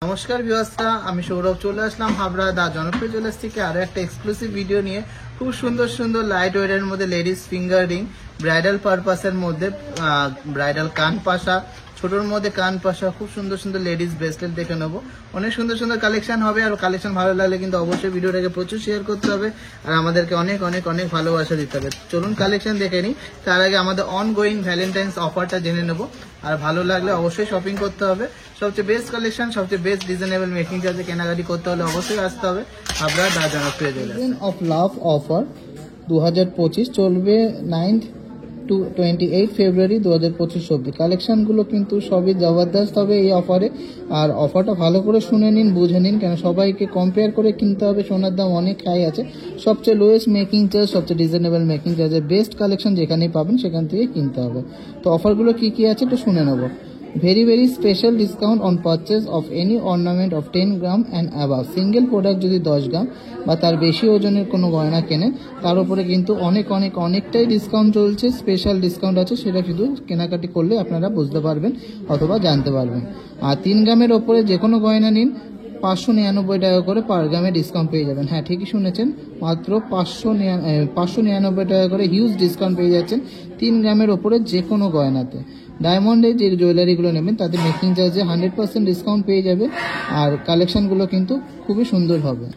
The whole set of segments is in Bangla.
নমস্কার ভিউয়ার্সরা, আমি সৌরভ চলে আসলাম হাবড়া দা জনপ্রিয় জুয়েলার্স থেকে আরো একটা এক্সক্লুসিভ ভিডিও নিয়ে। খুব সুন্দর সুন্দর লাইট ওয়েটের মধ্যে লেডিস ফিঙ্গার রিং, ব্রাইডাল পারপাসের মধ্যে ব্রাইডাল কান পাশা, ছোটোর মধ্যে কান পাশা, খুব সুন্দর সুন্দর লেডিস ব্রেসলেট দেখে নেবো। অনেক সুন্দর সুন্দর কালেকশন হবে, আর কালেকশন ভালো লাগলে কিন্তু অবশ্যই ভিডিওটাকে প্রচুর শেয়ার করতে হবে আর আমাদেরকে অনেক অনেক অনেক ভালোবাসা দিতে হবে। চলুন কালেকশন দেখে নিই, তার আগে আমাদের অনগোয়িং ভ্যালেন্টাইন্স অফারটা জেনে নেবো। আর ভালো লাগলে অবশ্যই শপিং করতে হবে। সবচেয়ে বেস্ট কালেকশন, সবচেয়ে বেস্ট রিজনেবল মেকিং চার্জে কেনাকাটি করতে হলে অবশ্যই আসতে হবে হাবড়া দা জনপ্রিয় জুয়েলার্স। অফ লাভ অফার 2025 চলবে 9 to 28 ফেব্রুয়ারি 2025 অব্দি। কালেকশনগুলো কিন্তু সবই জবরদস্ত হবে এই অফারে। আর অফারটা ভালো করে শুনে নিন, বুঝে নিন, কেন সবাইকে কম্পেয়ার করে কিনতে হবে। সোনার দাম অনেক হাই আছে, সবচেয়ে লোয়েস্ট মেকিং চার্জ, সবচেয়ে রিজনেবল মেকিং চার্জের বেস্ট কালেকশন যেখানেই পাবেন সেখান থেকে কিনতে হবে। তো অফারগুলো কি কি আছে একটু শুনে নেবো। Very special discount on purchase of any ornament of 10 gram and above। Single product যদি 10 গ্রাম বা তার বেশি ওজনের কোনো গয়না কেনেন তার উপরে কিন্তু অনেকটাই ডিসকাউন্ট চলছে। স্পেশাল ডিসকাউন্ট আছে, সেটা শুধু কেনাকাটি করলে আপনারা বুঝতে পারবেন অথবা জানতে পারবেন। আর 3 গ্রামের ওপরে যে কোনো গয়না নিন 599 টাকা করে পার গ্রামে ডিসকাউন্ট পেয়ে যাবেন। হ্যাঁ, ঠিকই শুনেছেন, মাত্র 599 টাকা করে হিউজ ডিসকাউন্ট পেয়ে যাচ্ছেন 3 গ্রামের ওপরে যে কোনো গয়নাতে। ডায়মন্ডের যে জুয়েলারিগুলো নেবেন তাদের মেকিং চার্জে 100% ডিসকাউন্ট পেয়ে যাবে। আর কালেকশনগুলো কিন্তু খুবই সুন্দর হবে।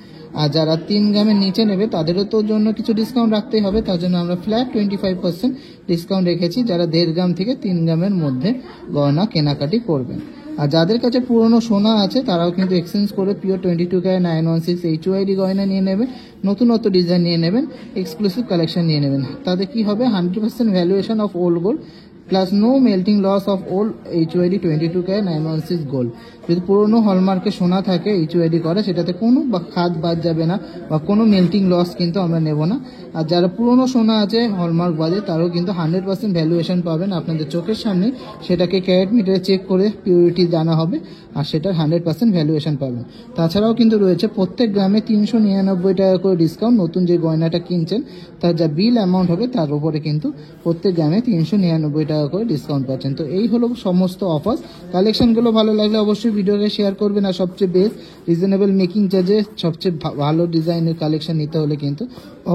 আর যারা 3 গ্রামের নিচে নেবে তাদেরও তো জন্য কিছু ডিসকাউন্ট রাখতেই হবে, তার জন্য আমরা ফ্ল্যাট 25% ডিসকাউন্ট রেখেছি যারা 1.5 গ্রাম থেকে 3 গ্রামের মধ্যে গয়না কেনাকাটি করবেন। আর যাদের কাছে পুরনো সোনা আছে তারাও কিন্তু এক্সচেঞ্জ করে পিওর 22K 916 HYD গয়না নিয়ে নেবেন, নতুন ডিজাইন নিয়ে নেবেন, এক্সক্লুসিভ কালেকশন নিয়ে নেবেন। তাদের কি হবে 100% valuation of old gold plus no melting loss of old HYD 22K 916 gold. যদি পুরনো হলমার্কে সোনা থাকে HYD করে, সেটাতে কোনো খাদ বাদ যাবে না বা কোনো মেল্টিং লস কিন্তু আমরা নেব না। আর যারা পুরনো সোনা আছে হলমার্ক বাদে তারও কিন্তু 100% ভ্যালুয়েশন পাবেন আপনাদের চোখের সামনে। সেটাকে ক্যারেট মিটারে চেক করে পিউরিটি জানা হবে আর সেটার 100% ভ্যালুয়েশন পাবেন। তাছাড়াও কিন্তু রয়েছে প্রত্যেক গ্রামে 399 টাকা করে ডিসকাউন্ট। নতুন যে গয়নাটা কিনছেন তার যা বিল অ্যামাউন্ট হবে তার উপরে কিন্তু প্রত্যেক গ্রামে 399 টাকা করে ডিসকাউন্ট পাচ্ছেন। তো এই হলো সমস্ত অফার। কালেকশনগুলো ভালো লাগলে অবশ্যই ভিডিওকে শেয়ার করবেন। আর সবচেয়ে বেস্ট রিজনেবল মেকিং চার্জে সবচেয়ে ভালো ডিজাইনের কালেকশন নিতে হলে কিন্তু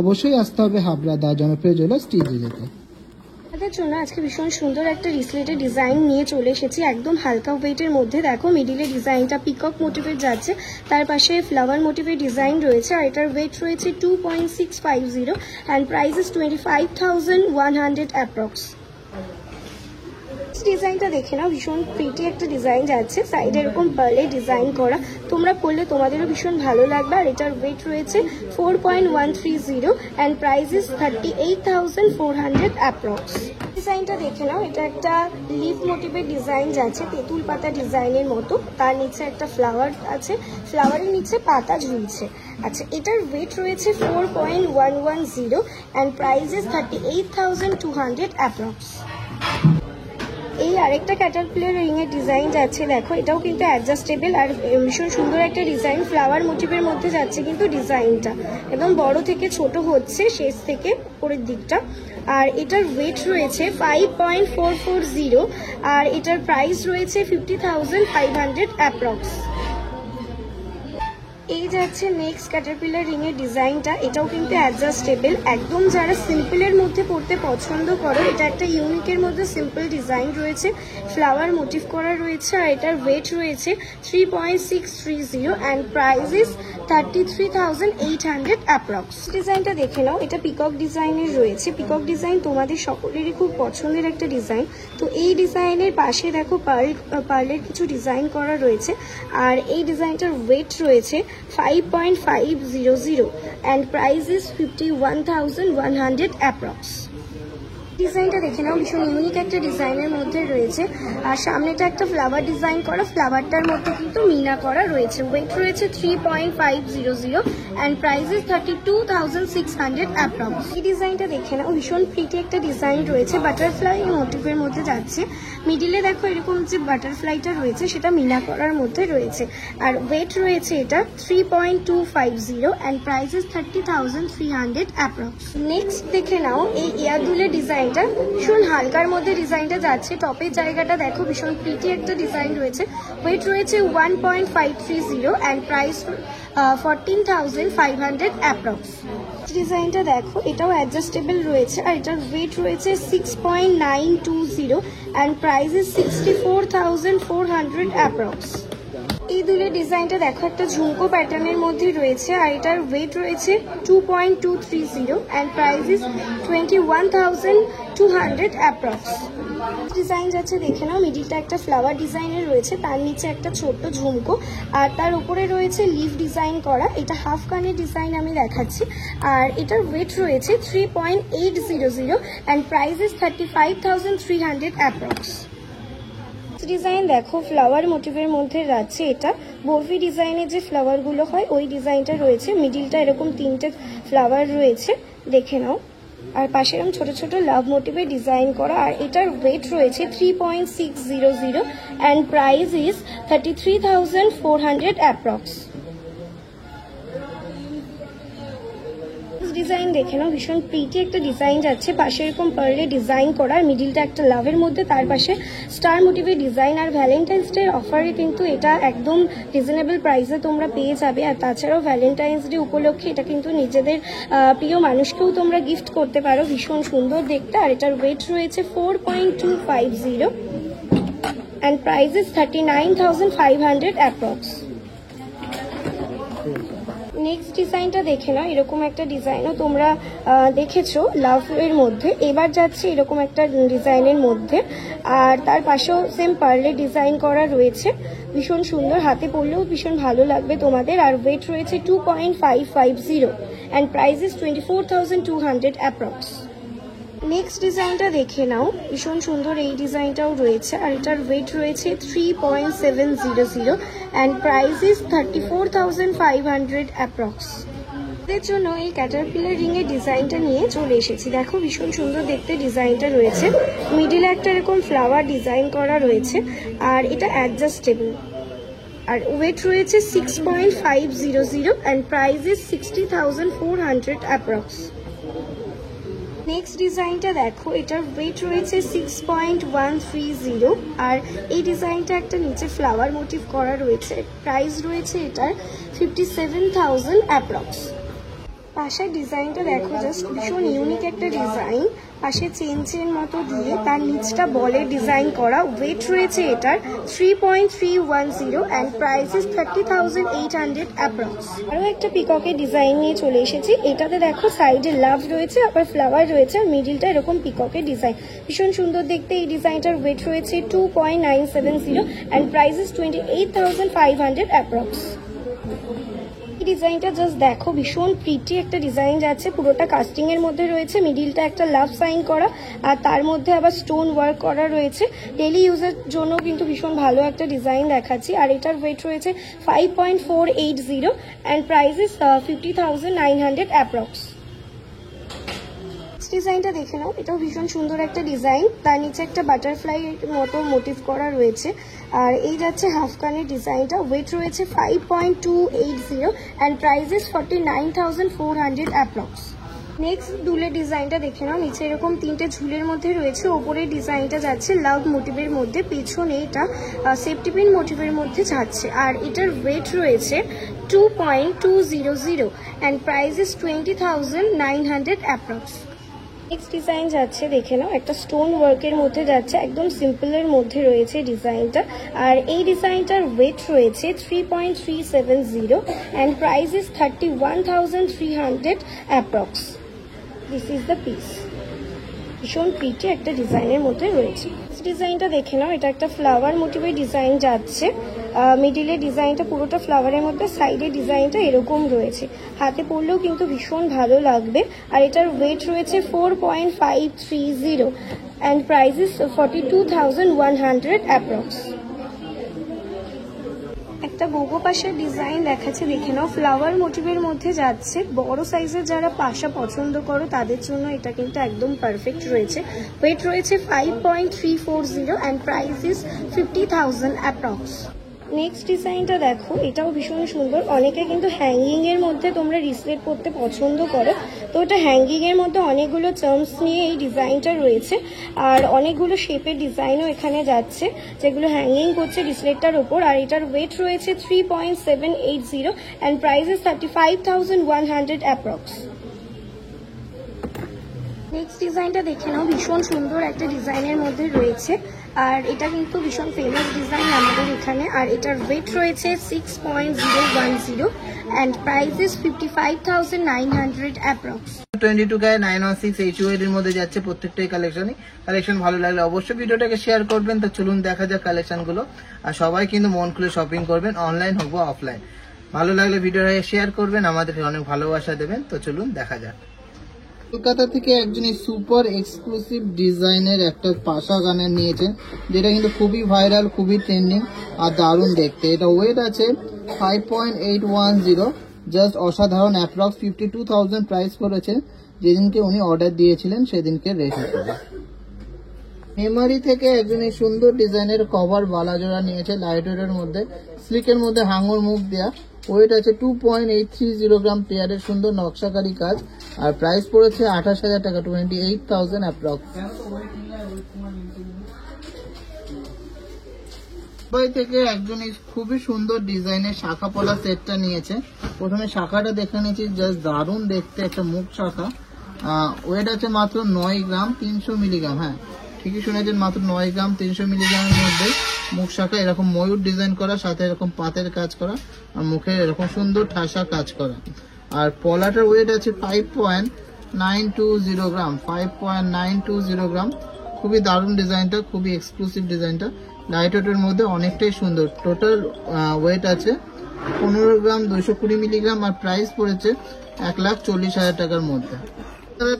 অবশ্যই আসতে হবে হাবড়া দা জনপ্রিয় জুয়েলার্স টিজিতে। তাদের জন্য আজকে ভীষণ সুন্দর একটা রিসলেটের ডিজাইন নিয়ে চলে এসেছি, একদম হালকা ওয়েটের মধ্যে। দেখো মিডিলের ডিজাইনটা পিকক মোটিভের যাচ্ছে, তার পাশে ফ্লাওয়ার মোটিভের ডিজাইন রয়েছে। আর এটার ওয়েট রয়েছে 2.650 অ্যান্ড প্রাইস ইস 25,100 অ্যাপ্রক্স। ডিজাইনটা দেখে নাও, ভীষণ প্রিটি একটা ডিজাইন যাচ্ছে, সাইডে এরকম পার্লে ডিজাইন করা। তোমরা পরলে তোমাদেরও ভীষণ ভালো লাগবে। আর এটার ওয়েট রয়েছে 4.130 অ্যান্ড প্রাইস ইস 38,400 অ্যাপ্রক্স। ডিজাইনটা দেখে নাও, এটা একটা লিফ মোটিভের ডিজাইন যাচ্ছে, তেঁতুল পাতা ডিজাইনের মতো। তার নিচে একটা ফ্লাওয়ার আছে, ফ্লাওয়ারের নিচে পাতা ঝুলছে। আচ্ছা, এটার ওয়েট রয়েছে 4.110 অ্যান্ড প্রাইস ইস 38,200 অ্যাপ্রক্স। এই আরেকটা ক্যাটারপিলার রিং এর ডিজাইন যাচ্ছে, দেখো এটাও কিন্তু অ্যাডজাস্টেবল আর ভীষণ সুন্দর একটা ডিজাইন। ফ্লাওয়ার মোটিভের মধ্যে যাচ্ছে কিন্তু ডিজাইনটা একদম বড় থেকে ছোট হচ্ছে শেষ থেকে উপরের দিকটা। আর এটার ওয়েট রয়েছে 5.440 আর এটার প্রাইস রয়েছে 50,500 অ্যাপ্রক্স। এই যাচ্ছে নেক্সট ক্যাটারপিলার রিং এর ডিজাইনটা, এটাও কিন্তু অ্যাডজাস্টেবল। একদম যারা সিম্পলের মধ্যে পড়তে পছন্দ করো, এটা একটা ইউনিকের মধ্যে সিম্পল ডিজাইন রয়েছে, ফ্লাওয়ার মোটিভ করা রয়েছে। আর এটার ওয়েট রয়েছে 3.630 অ্যান্ড প্রাইস ইস 33,800 অ্যাপ্রক্স। ডিজাইনটা দেখে নাও, এটা পিকক ডিজাইনের রয়েছে। পিকক ডিজাইন তোমাদের সকলেরই খুব পছন্দের একটা ডিজাইন। তো এই ডিজাইনের পাশে দেখো পার্লের কিছু ডিজাইন করা রয়েছে। আর এই ডিজাইনটার ওয়েট রয়েছে 5.500 and price is 51,100 approx। ডিজাইনটা দেখে নাও, ভীষণ ইউনিক একটা ডিজাইনের মধ্যে রয়েছে। আর সামনেটা একটা ফ্লাওয়ার ডিজাইন করা, ফ্লাওয়ারটার মধ্যে কিন্তু মিনা করা রয়েছে। ওয়েট রয়েছে 3.500 অ্যান্ড প্রাইস ইস 32,600 অ্যাপ্রক্স। এই ডিজাইনটা দেখে নাও, ভীষণ প্রিটি একটা ডিজাইন রয়েছে, বাটারফ্লাই মোটিভের মধ্যে যাচ্ছে। মিডিলে দেখো এরকম যে বাটারফ্লাইটা রয়েছে সেটা মিনা করার মধ্যে রয়েছে। আর ওয়েট রয়েছে এটা 3.250 and price is 30,300 approx. Next দেখে নাও, এই ইয়ারদুলের ডিজাইন ডিজাইনটা ভীষণ হালকার মধ্যে ডিজাইনটা যাচ্ছে। টপের জায়গাটা দেখো ভীষণ প্রিটি একটা ডিজাইন রয়েছে। ওয়েট রয়েছে 1.530 অ্যান্ড প্রাইস 14,500 অ্যাপ্রক্স। ডিজাইনটা দেখো এটাও অ্যাডজাস্টেবল রয়েছে আর এটার ওয়েট রয়েছে 6.920 অ্যান্ড প্রাইস ইজ 64,400 অ্যাপ্রক্স। এই দুলের ডিজাইনটা দেখো একটা ঝুমকো প্যাটার্নের মধ্যে রয়েছে আর এটার ওয়েট রয়েছে 2.230 and price is 21,200 approx. Design যাচ্ছে দেখে নাও, মিডিলটা একটা ফ্লাওয়ার ডিজাইনের রয়েছে, তার নিচে একটা ছোট্ট ঝুমকো আর তার উপরে রয়েছে লিফ ডিজাইন করা। এটা হাফ কানের ডিজাইন আমি দেখাচ্ছি আর এটার ওয়েট রয়েছে 3.800 and price is 35,300 approx. Design দেখো ফ্লাওয়ার মোটিভের মধ্যে যাচ্ছে, এটা বরফি ডিজাইনের যে ফ্লাওয়ারগুলো হয় ওই ডিজাইনটা রয়েছে। মিডিলটা এরকম তিনটে ফ্লাওয়ার রয়েছে দেখে নাও আর পাশে এরকম ছোট ছোট লাভ মোটিভে ডিজাইন করা আর এটার ওয়েট রয়েছে 3.600 and price is 33,400 approx. Design দেখে নাও ভীষণ প্রিটি একটা ডিজাইন যাচ্ছে, পাশে এরকম পার্লে ডিজাইন করা, মিডিলটা একটা লাভের মধ্যে, তার পাশে স্টার মোটিভের ডিজাইন। আর ভ্যালেন্টাইন্স ডে অফারে কিন্তু এটা একদম রিজনেবল প্রাইসে তোমরা পেয়ে যাবে। আর তাছাড়াও ভ্যালেন্টাইন্স ডে উপলক্ষে এটা কিন্তু নিজেদের প্রিয় মানুষকেও তোমরা গিফট করতে পারো। ভীষণ সুন্দর দেখতে আর এটার ওয়েট রয়েছে 4.250 and price is 39,500 approx. Next ডিজাইনটা দেখে নাও, এরকম একটা ডিজাইনও তোমরা দেখেছো লাভ এর মধ্যে, এবার যাচ্ছে এরকম একটা ডিজাইনের মধ্যে আর তার পাশেও সেম পার্লে ডিজাইন করা রয়েছে। ভীষণ সুন্দর, হাতে পরলেও ভীষণ ভালো লাগবে তোমাদের। আর ওয়েট রয়েছে 2.550 and price is 24,200 approx. Next ডিজাইনটা দেখে নাও, ভীষণ সুন্দর এই ডিজাইনটাও রয়েছে আর এটার ওয়েট রয়েছে 3.700 অ্যান্ড প্রাইস ইজ 34,500 অ্যাপ্রক্স। এর জন্য এই ক্যাটারপিলার রিং এর ডিজাইনটা নিয়ে চলে এসেছি। দেখো ভীষণ সুন্দর দেখতে ডিজাইনটা রয়েছে, মিডিলে একটা এরকম ফ্লাওয়ার ডিজাইন করা রয়েছে আর এটা অ্যাডজাস্টেবল আর ওয়েট রয়েছে 6.500 and price is 60,400 approx. Next ডিজাইনটা দেখো, এটার ওয়েট রয়েছে 6.130 আর এই ডিজাইনটা একটা নিচে ফ্লাওয়ার মোটিভ করা রয়েছে। প্রাইস রয়েছে এটার 57,000 অ্যাপ্রক্স। পাশের ডিজাইনটা দেখো, জাস্ট ভীষণ ইউনিক একটা ডিজাইন, পাশে চেন মতো দিয়ে তার নিচটা বলের ডিজাইন করা। ওয়েট রয়েছে এটার 3.310 অ্যান্ড প্রাইস ইজ 30,800 অ্যাপ্রক্স। আরও একটা পিককের ডিজাইন নিয়ে চলে এসেছি। এটাতে দেখো সাইডে লাভ রয়েছে, আবার ফ্লাওয়ার রয়েছে আর মিডিলটা এরকম পিককের ডিজাইন, ভীষণ সুন্দর দেখতে। এই ডিজাইনটার ওয়েট রয়েছে 2.970 অ্যান্ড প্রাইস ইজ 28,500 অ্যাপ্রক্স। ডিজাইনটা জাস্ট দেখো ভীষণ প্রিটি একটা ডিজাইন যাচ্ছে, পুরোটা কাস্টিং এর মধ্যে রয়েছে, মিডিলটা একটা লাভ সাইন করা আর তার মধ্যে আবার স্টোন ওয়ার্ক করা রয়েছে। ডেলি ইউজের জন্য কিন্তু ভীষণ ভালো একটা ডিজাইন দেখাচ্ছি আর এটার ওয়েট রয়েছে 5.480 অ্যান্ড প্রাইস ইজ 50,900 অ্যাপ্রক্স। ডিজাইনটা দেখে নাও, এটাও ভীষণ সুন্দর একটা ডিজাইন, তার নিচে একটা বাটারফ্লাই মতো মোটিভ করা রয়েছে আর এই যাচ্ছে হাফ কানের ডিজাইনটা। ওয়েট রয়েছে 5.280 and price is 49,400 approx. Next দুলের ডিজাইনটা দেখে নাও, নিচে এরকম তিনটে ঝুলের মধ্যে রয়েছে, ওপরে ডিজাইনটা যাচ্ছে লাভ মোটিভের মধ্যে, পেছনে এটা সেফটি পিন মোটিভের মধ্যে যাচ্ছে আর এটার ওয়েট রয়েছে 2.200 and price is 20,900 approx. Next design যাচ্ছে দেখে নাও, একটা স্টোন ওয়ার্কের মধ্যে যাচ্ছে, একদম সিম্পলের মধ্যে রয়েছে ডিজাইনটা আর এই ডিজাইনটার ওয়েট রয়েছে 3.370 and price is 31,300 approx. This is the piece, ভীষণ প্রিটি একটা ডিজাইনের মধ্যে রয়েছে। ডিজাইনটা দেখে নাও, এটা একটা ফ্লাওয়ার মোটিভের ডিজাইন যাচ্ছে, মিডিলে ডিজাইনটা পুরোটা ফ্লাওয়ারের মধ্যে, সাইডে ডিজাইনটা এরকম রয়েছে, হাতে পরলেও কিন্তু ভীষণ ভালো লাগবে আর এটার ওয়েট রয়েছে 4.530 অ্যান্ড প্রাইস ইজ 42,100 অ্যাপ্রক্স। একটা গোগো পাশের ডিজাইন দেখাচ্ছে দেখে নাও, ফ্লাওয়ার মোটিভের মধ্যে যাচ্ছে, বড় সাইজের যারা পাশা পছন্দ করো তাদের জন্য এটা কিন্তু একদম পারফেক্ট রয়েছে। ওয়েট রয়েছে 5.340 and price is 50,000 approx. Next ডিজাইনটা দেখো, এটাও ভীষণ সুন্দর। অনেকে কিন্তু হ্যাঙ্গিং এর মধ্যে তোমরা রিসলেট পরতে পছন্দ করো, তো এটা হ্যাঙ্গিং এর মধ্যে অনেকগুলো চার্মস নিয়ে এই ডিজাইনটা রয়েছে, আর অনেকগুলো শেপের ডিজাইনও এখানে যাচ্ছে যেগুলো হ্যাঙ্গিং করছে রিসলেটটার ওপর। আর এটার ওয়েট রয়েছে 3.780 and price is 35,100 approx. Next ডিজাইনটা দেখে নাও, ভীষণ সুন্দর একটা ডিজাইনের মধ্যে রয়েছে, আর এটা কিন্তু ভীষণ ফেমাস ডিজাইন আমাদের এখানে। আর এটার ওয়েট রয়েছে 6.010 অ্যান্ড প্রাইস ইজ 55,900 অ্যাপ্রক্স। 22 গায়ে 916 HUAD এর মধ্যে যাচ্ছে প্রত্যেকটাই কালেকশন ভালো লাগলে অবশ্যই ভিডিওটাকে শেয়ার করবেন। তো চলুন দেখা যাক কালেকশন গুলো, আর সবাই কিন্তু মন খুলে শপিং করবেন, অনলাইন হোক বা অফলাইন। ভালো লাগলে ভিডিওটাকে শেয়ার করবেন, আমাদেরকে অনেক ভালোবাসা দেবেন। তো চলুন দেখা যাক। কলকাতা থেকে একজন সুপার এক্সক্লুসিভ ডিজাইনের একটা পাশা গানের নিয়েছেন, যেটা কিন্তু খুবই ভাইরাল, খুবই ট্রেন্ডিং আর দারুণ দেখতে। এটা ওয়েট আছে 5.810, জাস্ট অসাধারণ। অ্যাপ্রক্স 52,000 প্রাইস করেছে। যেদিনকে উনি অর্ডার দিয়েছিলেন সেদিনকে রেখে করে। মেমারি থেকে একজন এই সুন্দর ডিজাইনের কভার বালাজোড়া নিয়েছে, লাইট ওয়েটের মধ্যে, স্লিকের মধ্যে হাঙর মুখ দেয়া। ওয়েট আছে 2.830 গ্রাম, পেয়ারের সুন্দর নকশাকারী কাজ, আর প্রাইস পড়েছে 28,000 টাকা, 28,000 অ্যাপ্রক্স। মুম্বাই থেকে একজন খুবই সুন্দর ডিজাইনের শাখা পলা সেটটা নিয়েছে। প্রথমে শাখাটা দেখে নিয়েছি, জাস্ট দারুণ দেখতে একটা মুখ শাখা। ওয়েট আছে মাত্র 9 গ্রাম 300 মিলিগ্রাম। হ্যাঁ, ঠিকই শুনেছেন, মাত্র 9 গ্রাম 300 মিলিগ্রামের মধ্যে মুখ শাখা, এরকম ময়ূর ডিজাইন করা, সাথে এরকম পাতের কাজ করা, আর মুখে এরকম সুন্দর ঠাসা কাজ করা। আর পলাটার ওয়েট আছে 5.920 গ্রাম, 5.920 গ্রাম। খুবই দারুণ ডিজাইনটা, খুবই এক্সক্লুসিভ ডিজাইনটা, লাইট ওয়েটের মধ্যে অনেকটাই সুন্দর। টোটাল ওয়েট আছে 15 গ্রাম 220 মিলিগ্রাম, আর প্রাইস পড়েছে 1,40,000 টাকার মধ্যে।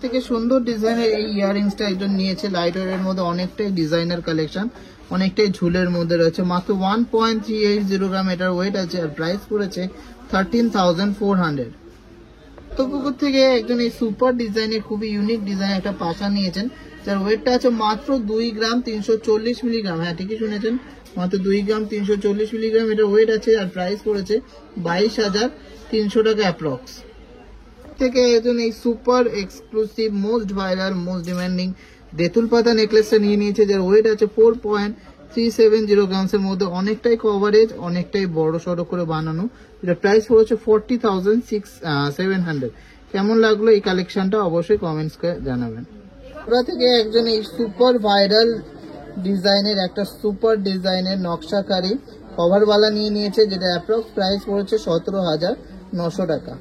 থেকে সুন্দর ডিজাইনের এই ইয়াররিংসটা একজন নিয়েছে, লাইট ওয়েটের মধ্যে অনেকটাই ডিজাইনার কালেকশন, অনেকটাই ঝুলের মধ্যে রয়েছে, মাত্র 1.380 গ্রাম এটার ওয়েট আছে, আর প্রাইস পড়েছে 13,400। পুকুর থেকে একজন এই সুপার ডিজাইনের খুবই ইউনিক ডিজাইন একটা পাশা নিয়েছেন, যার ওয়েটটা আছে মাত্র 2 গ্রাম 340 মিলিগ্রাম। হ্যাঁ, ঠিকই শুনেছেন, মাত্র 2 গ্রাম 340 মিলিগ্রাম এটার ওয়েট আছে, আর প্রাইস পড়েছে 22,300 টাকা অ্যাপ্রক্স। থেকে একজন এই super exclusive most viral most demanding তেঁতুল পাতা নেকলেসটা নিয়ে নিয়েছে, যার ওয়েট আছে 4.370 গ্রামসের মধ্যে, অনেকটাই কভারেজ, অনেকটাই বড় সড়ো করে বানানো। এটা প্রাইস পড়েছে 40,700। কেমন লাগলো এই কালেকশনটা অবশ্যই কমেন্টস করে জানাবেন। ওরা থেকে একজন এই সুপার ভাইরাল ডিজাইনের একটা সুপার ডিজাইনের নকশাকারী কভারওয়ালা নিয়ে নিয়েছে, যেটা অ্যাপ্রক্স প্রাইস পড়েছে 17,900 টাকা।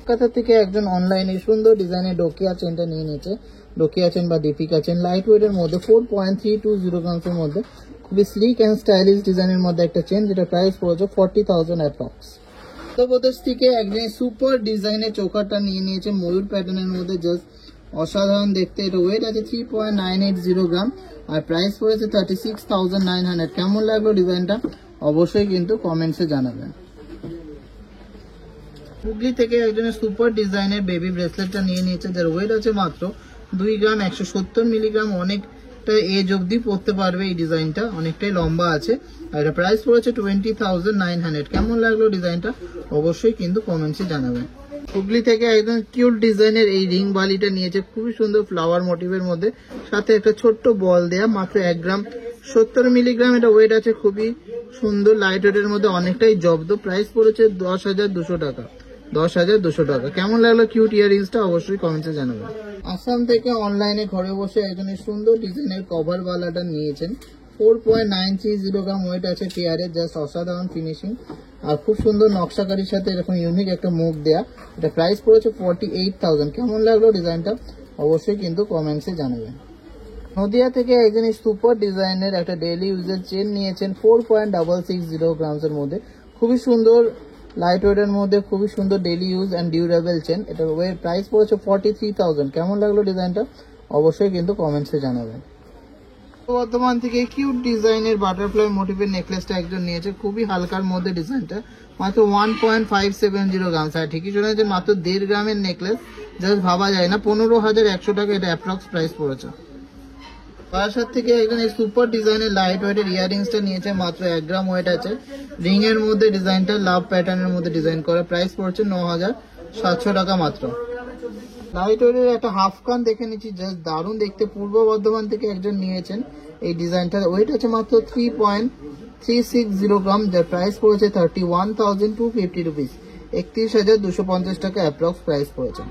কলকাতা থেকে একজন অনলাইনে সুন্দর ডিজাইনের ডোকিয়া চেনটা নিয়ে নিয়েছে, ডোকিয়া চেন বা দীপিকা চেন, লাইট ওয়েটের মধ্যে 4.320 গ্রামসের মধ্যে, খুবই স্লিক অ্যান্ড স্টাইলিশ ডিজাইনের মধ্যে একটা চেন, যেটা প্রাইস পড়েছে 40,000 অ্যাপ্রক্স। উত্তরপ্রদেশ থেকে একজন সুপার ডিজাইনের চোকারটা নিয়ে নিয়েছে, ময়ূর প্যাটার্নের মধ্যে, জাস্ট অসাধারণ দেখতে। এটা ওয়েট আছে 3.980 গ্রাম, আর প্রাইস পড়েছে 36,900। কেমন লাগলো ডিজাইনটা অবশ্যই কিন্তু কমেন্টসে জানাবেন। হুগলি থেকে একজনের সুপার ডিজাইনের বেবি ব্রেসলেটটা নিয়ে নিয়েছে, যার ওয়েট আছে মাত্র 2 গ্রাম 170 মিলিগ্রাম। অনেকটা এজ অবধি পড়তে পারবে এই ডিজাইনটা, অনেকটাই লম্বা আছে, আর এটা প্রাইস পড়েছে 20,900। কেমন লাগলো ডিজাইনটা অবশ্যই কিন্তু কমেন্টসে জানাবেন। হুগলি থেকে একদম কিউট ডিজাইনের এই রিং বালিটা নিয়েছে, খুবই সুন্দর ফ্লাওয়ার মোটিভের মধ্যে, সাথে একটা ছোট্ট বল দেয়া, মাত্র 1 গ্রাম 70 মিলিগ্রাম। এটা ওয়েট আছে, খুবই সুন্দর লাইট ওয়েটের মধ্যে, অনেকটাই জব্দ। প্রাইস পড়েছে 10,200 টাকা, 10,200 টাকা। কেমন লাগলো কিউট ইয়াররিংসটা অবশ্যই কমেন্টে জানাবেন। আসাম থেকে অনলাইনে ঘরে বসে একজন সুন্দর ডিজাইনের কভার বালাটা নিয়েছেন, 4.930 গ্রাম ওয়েট আছে পেয়ারে, জাস্ট অসাধারণ ফিনিশিং, আর খুব সুন্দর নকশাকারীর সাথে এরকম ইউনিক একটা মুখ দেয়া। এটা প্রাইস পড়েছে 48,000। কেমন লাগলো ডিজাইনটা অবশ্যই কিন্তু কমেন্টসে জানাবেন। নদিয়া থেকে একজন সুপার ডিজাইনের একটা ডেইলি ইউজের চেন নিয়েছেন, 4.660 গ্রামসের মধ্যে, খুবই সুন্দর লাইট ওয়েটের মধ্যে, খুবই সুন্দর daily use and durable chain. এটার ওয়েট প্রাইস পড়েছে 43,000। কেমন লাগলো ডিজাইনটা অবশ্যই কিন্তু কমেন্টসে জানাবেন। বর্ধমান থেকে কিউট ডিজাইনের বাটারফ্লাই মোটিভের নেকলেসটা একজন নিয়েছে, খুবই হালকার মধ্যে ডিজাইনটা, মাত্র 1.570 গ্রাম। হ্যাঁ, ঠিকই শুনেছেন, মাত্র 1.5 গ্রামের নেকলেস, জাস্ট ভাবা যায় না। 15,100 টাকা এটা অ্যাপ্রক্স প্রাইস পড়েছে। বারাসাত থেকে একজন এই সুপার ডিজাইনের লাইট ওয়েটের ইয়ারিংসটা নিয়েছে, মাত্র 1 গ্রাম ওয়েট আছে। রিং এর মধ্যে ডিজাইনটা লাভ প্যাটার্নের মধ্যে ডিজাইন করা, প্রাইস পড়ছে 9,700 টাকা মাত্র। লাইট ওয়েটের একটা হাফ কান দেখে নিচ্ছি, জাস্ট দারুণ দেখতে। পূর্ব বর্ধমান থেকে একজন নিয়েছেন এই ডিজাইনটা, ওয়েট আছে মাত্র 3.360 গ্রাম, যার প্রাইস পড়েছে 31,250 রুপিস, 31,250 টাকা অ্যাপ্রক্স প্রাইস পড়েছে।